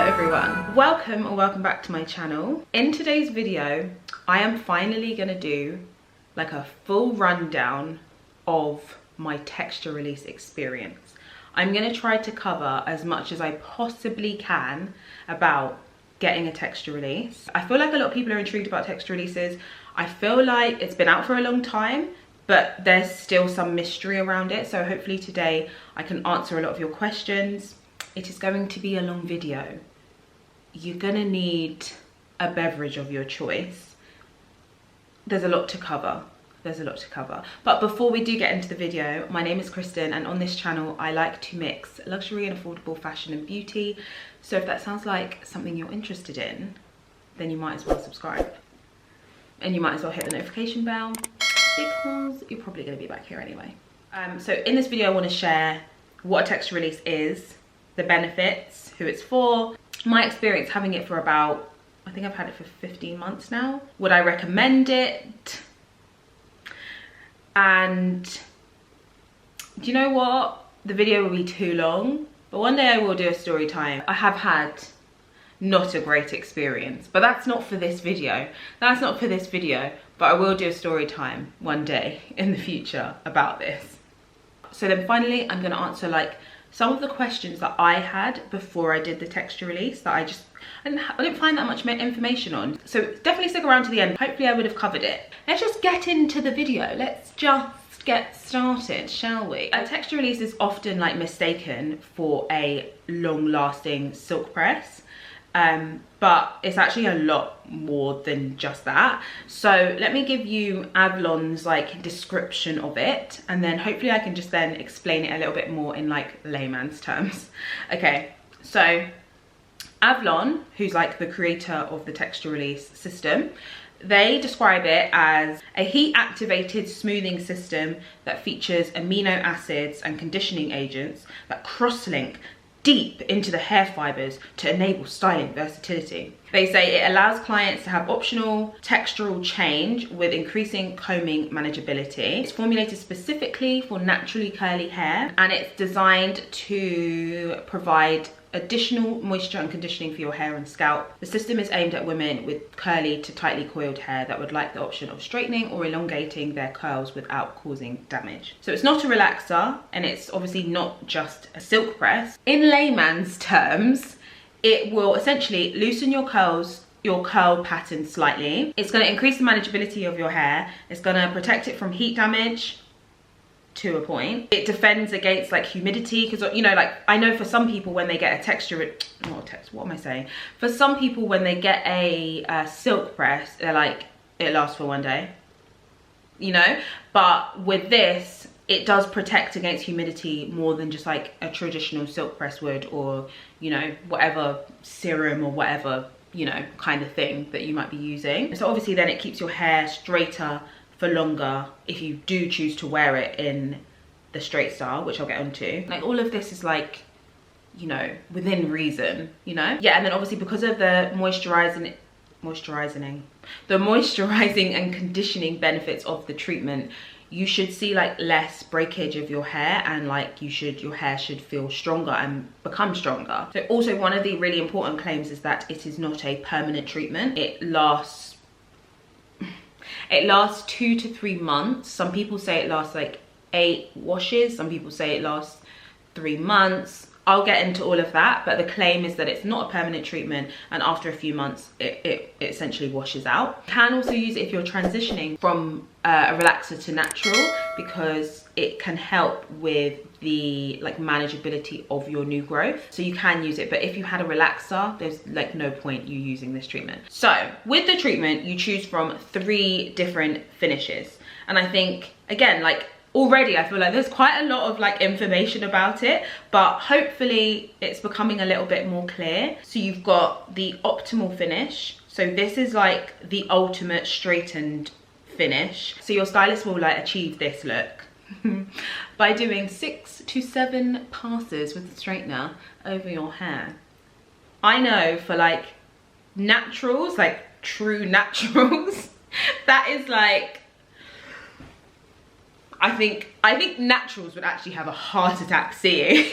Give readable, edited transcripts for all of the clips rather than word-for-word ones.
Hello everyone, welcome or welcome back to my channel. In today's video, I am finally gonna do like a full rundown of my texture release experience. I'm gonna try to cover as much as I possibly can about getting a texture release. I feel like a lot of people are intrigued about texture releases. I feel like it's been out for a long time, but there's still some mystery around it. So hopefully today I can answer a lot of your questions. It is going to be a long video. You're gonna need a beverage of your choice. There's a lot to cover. But before we do get into the video, my name is Kristen, and on this channel I like to mix luxury and affordable fashion and beauty. So if that sounds like something you're interested in, then you might as well subscribe. And you might as well hit the notification bell, because you're probably gonna be back here anyway. So in this video I wanna share what a texture release is, the benefits, who it's for, my experience having it for about, I think I've had it for 15 months now. Would I recommend it? And do you know what? The video will be too long, but one day I will do a story time. I have had not a great experience, but that's not for this video. But I will do a story time one day in the future about this. So then finally, I'm gonna answer like some of the questions that I had before I did the texture release that I didn't find that much information on. So definitely stick around to the end. Hopefully I would have covered it. Let's just get into the video. Let's just get started, shall we? A texture release is often like mistaken for a long-lasting silk press. But it's actually a lot more than just that. So let me give you Avlon's like description of it, and then hopefully I can just then explain it a little bit more in like layman's terms. Okay, so Avlon, who's like the creator of the texture release system, they describe it as a heat-activated smoothing system that features amino acids and conditioning agents that cross-link deep into the hair fibers to enable styling versatility. They say it allows clients to have optional textural change with increasing combing manageability. It's formulated specifically for naturally curly hair, and it's designed to provide additional moisture and conditioning for your hair and scalp. The system is aimed at women with curly to tightly coiled hair that would like the option of straightening or elongating their curls without causing damage. So it's not a relaxer, and it's obviously not just a silk press. In layman's terms, it will essentially loosen your curls, your curl pattern slightly. It's going to increase the manageability of your hair. It's going to protect it from heat damage to a point. It defends against like humidity, because you know, like I know for some people when they get a for some people when they get a silk press, they're like, it lasts for one day, you know. But with this, it does protect against humidity more than just like a traditional silk press would, or you know, whatever serum or whatever, you know, kind of thing that you might be using. So obviously then it keeps your hair straighter for longer if you do choose to wear it in the straight style, which I'll get onto. Like all of this is like, you know, within reason, you know. Yeah, and then obviously because of the moisturizing and conditioning benefits of the treatment, you should see like less breakage of your hair, and like your hair should feel stronger and become stronger. So also one of the really important claims is that it is not a permanent treatment. It lasts 2 to 3 months. Some people say it lasts like 8 washes. Some people say it lasts 3 months. I'll get into all of that, but the claim is that it's not a permanent treatment, and after a few months it essentially washes out. You can also use it if you're transitioning from a relaxer to natural, because it can help with the like manageability of your new growth. So you can use it, but if you had a relaxer, there's like no point you using this treatment. So with the treatment, you choose from 3 different finishes, and I think again, like already I feel like there's quite a lot of like information about it, but hopefully it's becoming a little bit more clear. So you've got the optimal finish. So this is like the ultimate straightened finish. So your stylist will like achieve this look by doing 6 to 7 passes with the straightener over your hair. I know for like naturals, like true naturals, that is like, I think naturals would actually have a heart attack seeing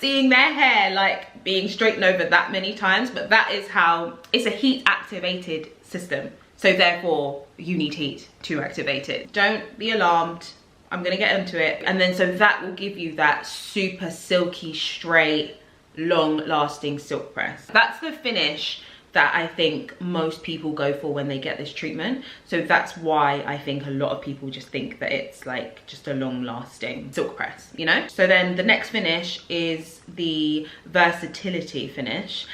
seeing their hair like being straightened over that many times, but that is how, it's a heat activated system. So therefore you need heat to activate it. Don't be alarmed. I'm gonna get into it. And then so that will give you that super silky, straight, long lasting silk press. That's the finish that I think most people go for when they get this treatment. So that's why I think a lot of people just think that it's like just a long lasting silk press, you know? So then the next finish is the versatility finish.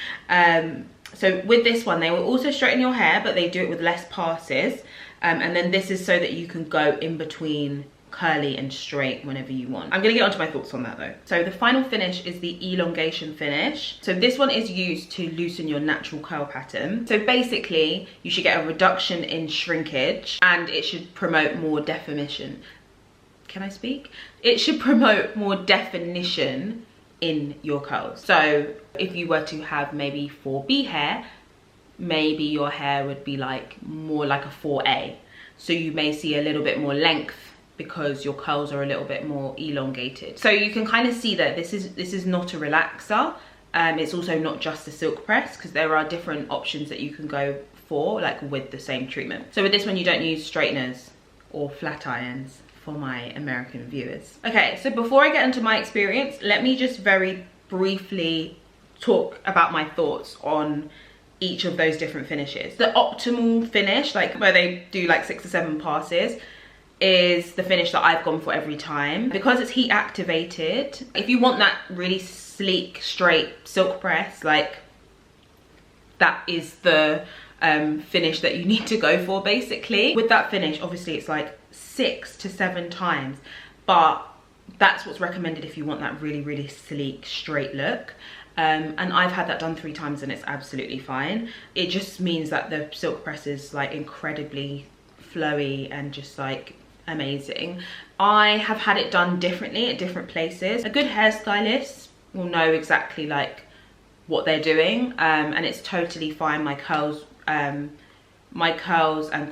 So with this one, they will also straighten your hair, but they do it with less passes. And then this is so that you can go in between curly and straight whenever you want. I'm gonna get onto my thoughts on that though. So the final finish is the elongation finish. So this one is used to loosen your natural curl pattern. So basically you should get a reduction in shrinkage and it should promote more definition. Can I speak? It should promote more definition in your curls. So if you were to have maybe 4B hair, maybe your hair would be like more like a 4A. So you may see a little bit more length because your curls are a little bit more elongated. So you can kind of see that this is not a relaxer. It's also not just a silk press, because there are different options that you can go for, like with the same treatment. So with this one, you don't use straighteners or flat irons for my American viewers. Okay, so before I get into my experience, let me just very briefly talk about my thoughts on each of those different finishes. The optimal finish, like where they do like 6 or 7 passes, is the finish that I've gone for every time. Because it's heat activated, if you want that really sleek, straight silk press, like that is the finish that you need to go for basically. With that finish, obviously it's like 6 to 7 times, but that's what's recommended if you want that really, really sleek, straight look. And I've had that done 3 times and it's absolutely fine. It just means that the silk press is like incredibly flowy and just like amazing. I have had it done differently at different places. A good hairstylist will know exactly like what they're doing, and it's totally fine. My curls and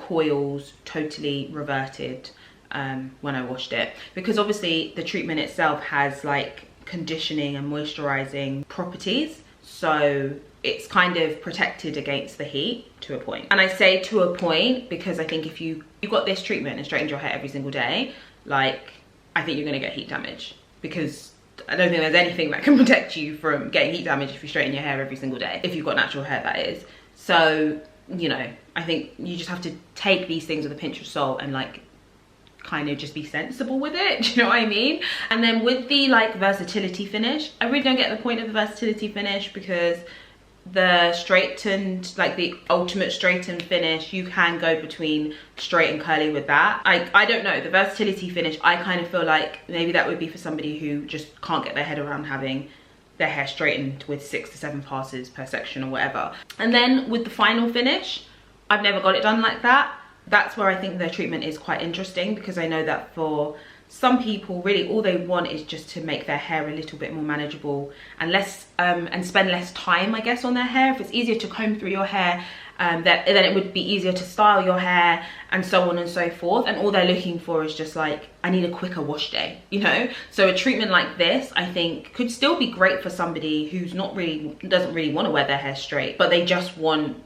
coils totally reverted when I washed it, because obviously the treatment itself has like conditioning and moisturizing properties, so it's kind of protected against the heat to a point. And I say to a point because I think if you got this treatment and straightened your hair every single day, like I think you're gonna get heat damage, because I don't think there's anything that can protect you from getting heat damage if you straighten your hair every single day, if you've got natural hair, that is. So, you know, I think you just have to take these things with a pinch of salt and like kind of just be sensible with it, do you know what I mean? And then with the like versatility finish, I really don't get the point of the versatility finish, because the straightened, like the ultimate straightened finish, you can go between straight and curly with that. I don't know, the versatility finish, I kind of feel like maybe that would be for somebody who just can't get their head around having their hair straightened with 6 to 7 passes per section or whatever. And then with the final finish, I've never got it done like that. That's where I think their treatment is quite interesting, because I know that for some people, really all they want is just to make their hair a little bit more manageable and less and spend less time, I guess, on their hair. If it's easier to comb through your hair, then it would be easier to style your hair and so on and so forth. And all they're looking for is just like, I need a quicker wash day, you know? So a treatment like this, I think, could still be great for somebody who's doesn't really want to wear their hair straight, but they just want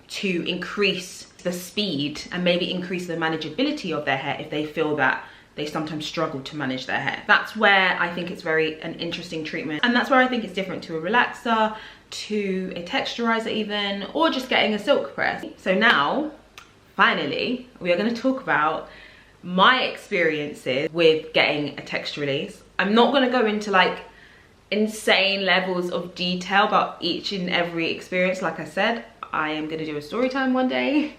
to increase the speed and maybe increase the manageability of their hair if they feel that they sometimes struggle to manage their hair. That's where I think it's an interesting treatment, and that's where I think it's different to a relaxer, to a texturizer even, or just getting a silk press. So now, finally, we are going to talk about my experiences with getting a texture release. I'm not going to go into like insane levels of detail about each and every experience. Like I said, I am going to do a story time one day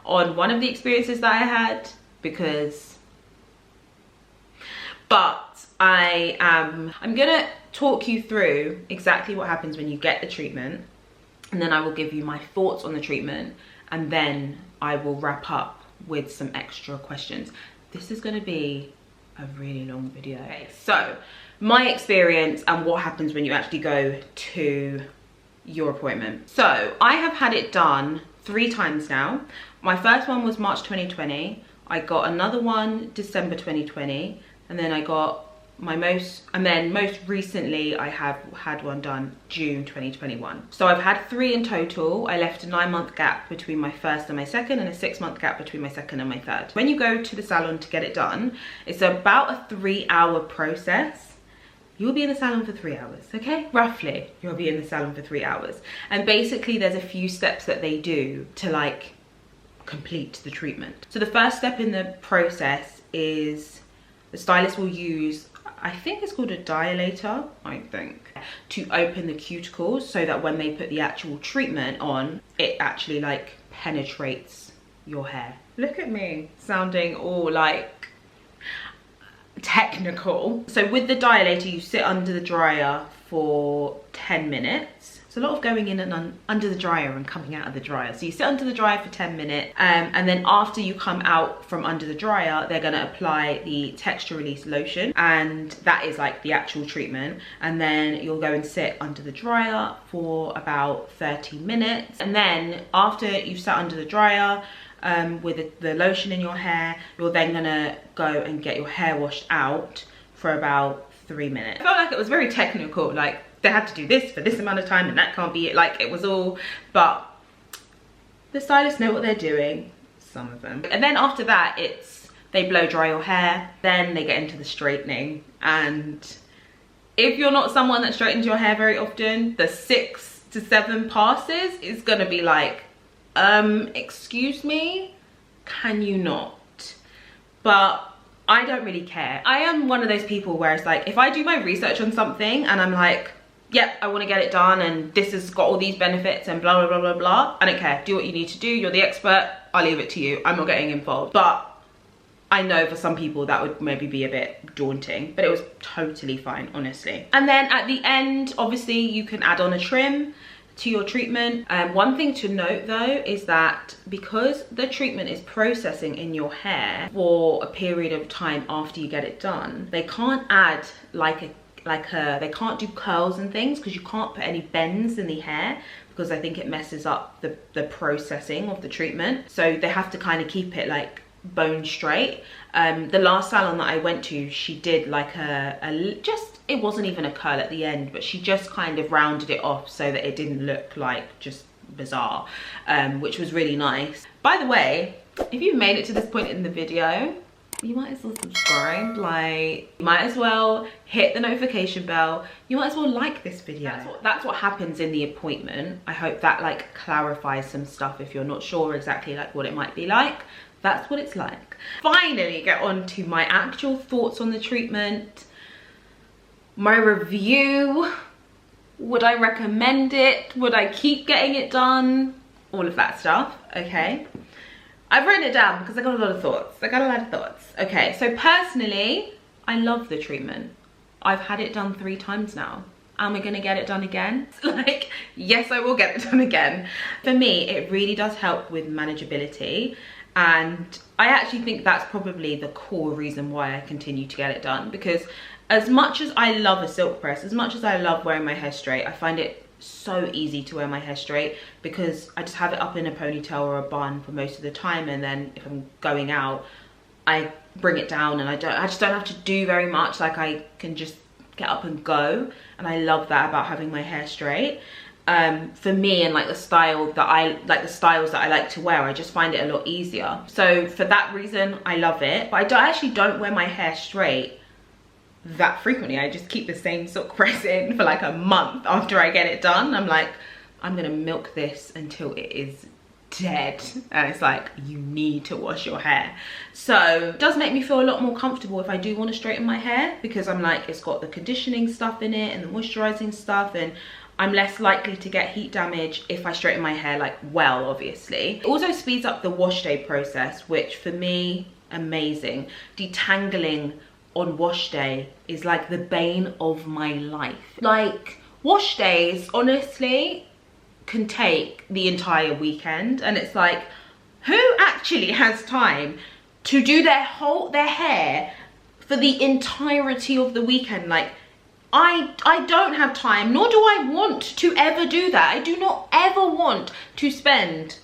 on one of the experiences that I had, but I'm gonna talk you through exactly what happens when you get the treatment, and then I will give you my thoughts on the treatment, and then I will wrap up with some extra questions. This is gonna be a really long video. Okay, so my experience and what happens when you actually go to your appointment. So I have had it done 3 times now. My first one was March 2020. I got another one December 2020, and then I got and then most recently I have had one done June 2021. So I've had 3 in total. I left a 9-month gap between my first and my second, and a 6-month gap between my second and my third. When you go to the salon to get it done, it's about a 3-hour process. You'll be in the salon for 3 hours, okay? Roughly, you'll be in the salon for 3 hours. And basically there's a few steps that they do to like complete the treatment. So the first step in the process is the stylist will use, I think it's called a dilator, I think, to open the cuticles so that when they put the actual treatment on, it actually like penetrates your hair. Look at me sounding all like technical. So with the dilator, you sit under the dryer for 10 minutes. It's a lot of going in and under the dryer and coming out of the dryer. So you sit under the dryer for 10 minutes and then after you come out from under the dryer, they're gonna apply the texture release lotion, and that is like the actual treatment. And then you'll go and sit under the dryer for about 30 minutes. And then after you've sat under the dryer, with the lotion in your hair, you're then gonna go and get your hair washed out for about 3 minutes. I felt like it was very technical, like they had to do this for this amount of time and that can't be it, like it was all, but the stylists know what they're doing, some of them. And then after that, they blow dry your hair, then they get into the straightening. And if you're not someone that straightens your hair very often, the 6 to 7 passes is gonna be like, excuse me, can you not? But I don't really care. I am one of those people where it's like, if I do my research on something and I'm like, yep, I want to get it done and this has got all these benefits and blah, blah, blah, blah, blah, I don't care. Do what you need to do. You're the expert. I'll leave it to you. I'm not getting involved. But I know for some people that would maybe be a bit daunting, but it was totally fine, honestly. And then at the end, obviously you can add on a trim to your treatment. One thing to note though is that because the treatment is processing in your hair for a period of time after you get it done, they can't add they can't do curls and things, because you can't put any bends in the hair, because I think it messes up the processing of the treatment. So they have to kind of keep it like bone straight. The last salon that I went to, she did like it wasn't even a curl at the end, but she just kind of rounded it off so that it didn't look like just bizarre, which was really nice. By the way, if you've made it to this point in the video, you might as well subscribe, like you might as well hit the notification bell, you might as well like this video. That's what happens in the appointment. I hope that like clarifies some stuff if you're not sure exactly like what it might be like. That's what it's like. Finally get on to my actual thoughts on the treatment, my review. Would I recommend it? Would I keep getting it done? All of that stuff, okay? I've written it down because I got a lot of thoughts. Okay, so personally, I love the treatment. I've had it done 3 times now. Am I gonna get it done again? Like, yes, I will get it done again. For me, it really does help with manageability. And I actually think that's probably the core reason why I continue to get it done, because as much as I love a silk press, as much as I love wearing my hair straight, I find it so easy to wear my hair straight because I just have it up in a ponytail or a bun for most of the time, and then if I'm going out, I bring it down and I just don't have to do very much. Like, I can just get up and go, and I love that about having my hair straight. For me, and like the styles that I like to wear, I just find it a lot easier. So for that reason, I love it. But I actually don't wear my hair straight that frequently. I just keep the same silk press in for like a month after I get it done. I'm like, I'm gonna milk this until it is dead. And it's like, you need to wash your hair. So it does make me feel a lot more comfortable if I do want to straighten my hair, because I'm like, it's got the conditioning stuff in it and the moisturizing stuff, and I'm less likely to get heat damage if I straighten my hair like well, obviously. It also speeds up the wash day process, which for me, amazing. Detangling on wash day is like the bane of my life. Like, wash days honestly can take the entire weekend, and it's like, who actually has time to do their hair for the entirety of the weekend? Like, I don't have time, nor do I want to ever do that. I do not ever want to spend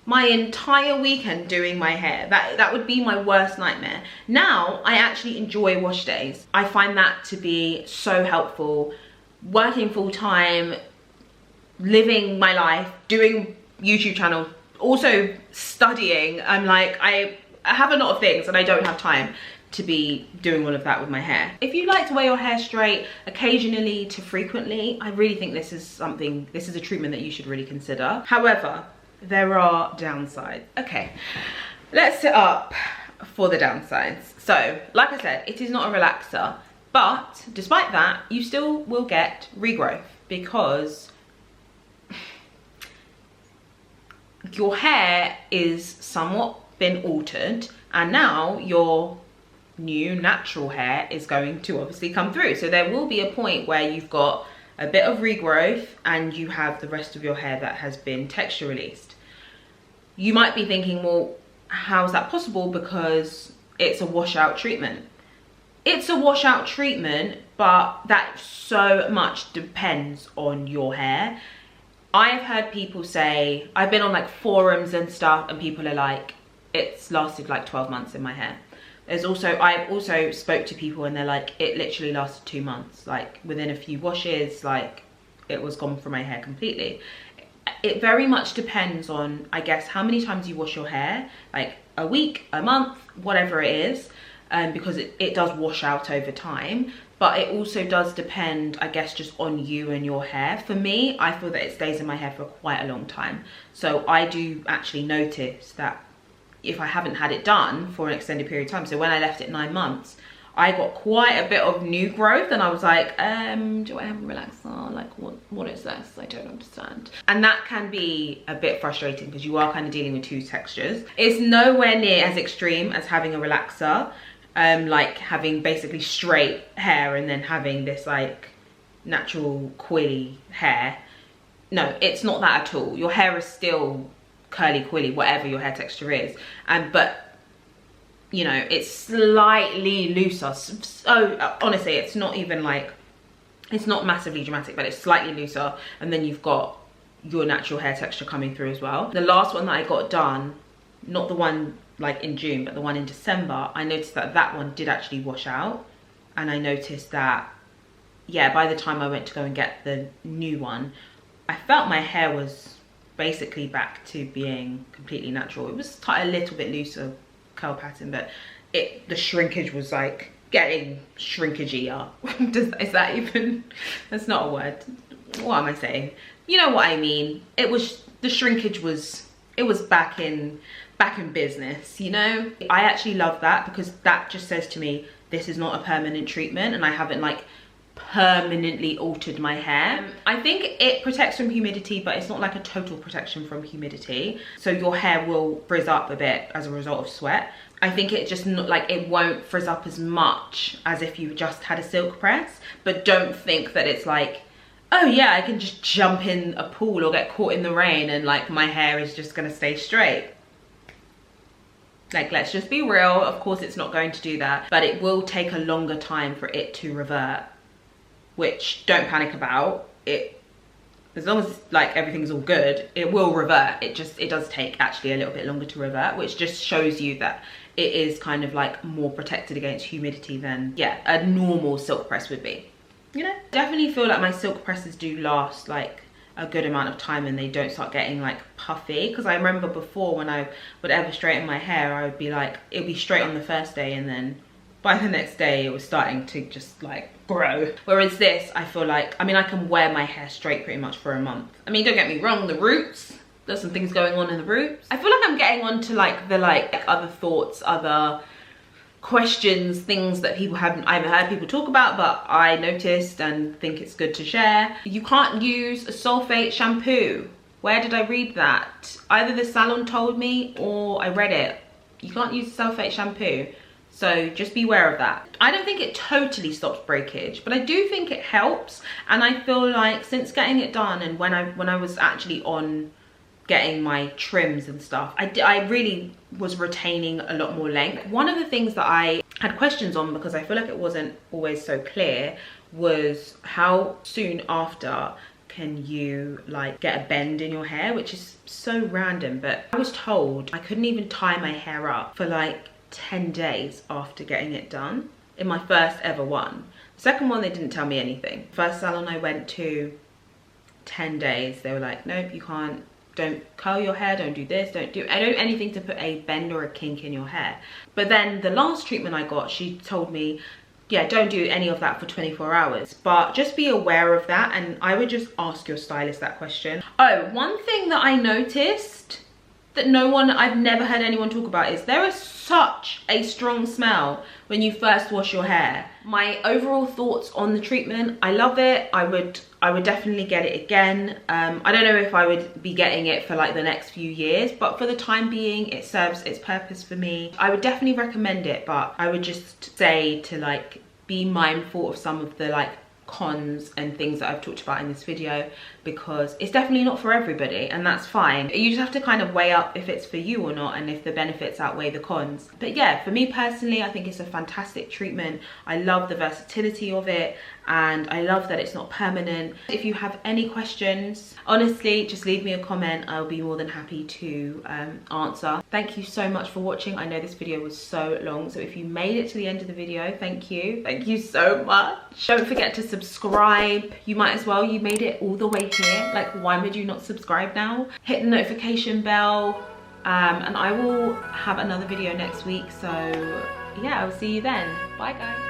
my entire weekend doing my hair. That would be my worst nightmare. Now I actually enjoy wash days. I find that to be so helpful. Working full time, living my life, doing YouTube channel, also studying. I'm like, I have a lot of things and I don't have time to be doing all of that with my hair. If you like to wear your hair straight occasionally to frequently, I really think this is a treatment that you should really consider. However, there are downsides. Okay, let's set up for the downsides. So, like I said, it is not a relaxer, but despite that, you still will get regrowth because your hair is somewhat been altered, and now your new natural hair is going to obviously come through. So there will be a point where you've got a bit of regrowth and you have the rest of your hair that has been texture released. You might be thinking, well, how is that possible? Because it's a washout treatment. It's a washout treatment, but that so much depends on your hair. I've heard people say, I've been on like forums and stuff, and people are like, it's lasted like 12 months in my hair. I've also spoke to people and they're like, it literally lasted 2 months. Like within a few washes, like it was gone from my hair completely. It very much depends on, I guess, how many times you wash your hair, like a week, a month, whatever it is, because it does wash out over time. But it also does depend, I guess, just on you and your hair. For me, I feel that it stays in my hair for quite a long time. So I do actually notice that if I haven't had it done for an extended period of time, so when I left it 9 months, I got quite a bit of new growth, and I was like, do I have a relaxer? Like, what is this? I don't understand. And that can be a bit frustrating because you are kind of dealing with two textures. It's nowhere near as extreme as having a relaxer, like having basically straight hair and then having this like natural quilly hair. No, it's not that at all. Your hair is still curly quilly, whatever your hair texture is, but you know, it's slightly looser. So honestly, it's not even like, it's not massively dramatic, but it's slightly looser, and then you've got your natural hair texture coming through as well. The last one that I got done, not the one like in June, but the one in December, I noticed that that one did actually wash out, and I noticed that, yeah, by the time I went to go and get the new one, I felt my hair was basically back to being completely natural. It was a little bit looser curl pattern, but the shrinkage was like getting shrinkagier. Is that even, that's not a word. What am I saying? You know what I mean. The shrinkage was, it was back in business, you know. I actually love that because that just says to me, this is not a permanent treatment, and I haven't like permanently altered my hair. I think it protects from humidity, but it's not like a total protection from humidity, so your hair will frizz up a bit as a result of sweat. I think it just not like, it won't frizz up as much as if you just had a silk press, but don't think that it's like, oh yeah, I can just jump in a pool or get caught in the rain and like my hair is just gonna stay straight. Like, let's just be real, of course it's not going to do that, but it will take a longer time for it to revert, which don't panic about it. As long as like everything's all good, it will revert. It does take actually a little bit longer to revert, which just shows you that it is kind of like more protected against humidity than, yeah, a normal silk press would be, you know. Definitely feel like my silk presses do last like a good amount of time and they don't start getting like puffy, because I remember before when I would ever straighten my hair, I would be like, it'd be straight on the first day, and then by the next day it was starting to just like grow. Whereas this, I feel like, I mean, I can wear my hair straight pretty much for a month. I mean, don't get me wrong, the roots, there's some things going on in the roots. I feel like I'm getting on to like the other thoughts, other questions, things that I haven't heard people talk about, but I noticed and think it's good to share. You can't use a sulfate shampoo. Where did I read that? Either the salon told me or I read it. You can't use sulfate shampoo. So just be aware of that. I don't think it totally stops breakage, but I do think it helps. And I feel like since getting it done, and when I was actually on getting my trims and stuff, I really was retaining a lot more length. One of the things that I had questions on, because I feel like it wasn't always so clear, was how soon after can you like get a bend in your hair, which is so random, but I was told I couldn't even tie my hair up for like 10 days after getting it done in my first ever one. The second one, they didn't tell me anything. First salon I went to, 10 days, they were like, nope, you can't, don't curl your hair, don't do this, don't do anything to put a bend or a kink in your hair. But then the last treatment I got, she told me, yeah, don't do any of that for 24 hours. But just be aware of that, and I would just ask your stylist that question. Oh, one thing that I noticed that I've never heard anyone talk about is there is such a strong smell when you first wash your hair. My overall thoughts on the treatment, I love it. I would definitely get it again. I don't know if I would be getting it for like the next few years, but for the time being, it serves its purpose for me. I would definitely recommend it, but I would just say to like be mindful of some of the like cons and things that I've talked about in this video, because it's definitely not for everybody, and that's fine. You just have to kind of weigh up if it's for you or not, and if the benefits outweigh the cons. But yeah, for me personally, I think it's a fantastic treatment. I love the versatility of it, and I love that it's not permanent. If you have any questions, honestly, just leave me a comment. I'll be more than happy to answer. Thank you so much for watching. I know this video was so long, so if you made it to the end of the video, thank you. Thank you so much. Don't forget to subscribe. You might as well, you made it all the way here. Like, why would you not subscribe now? Hit the notification bell, and I will have another video next week. So yeah, I'll see you then. Bye guys.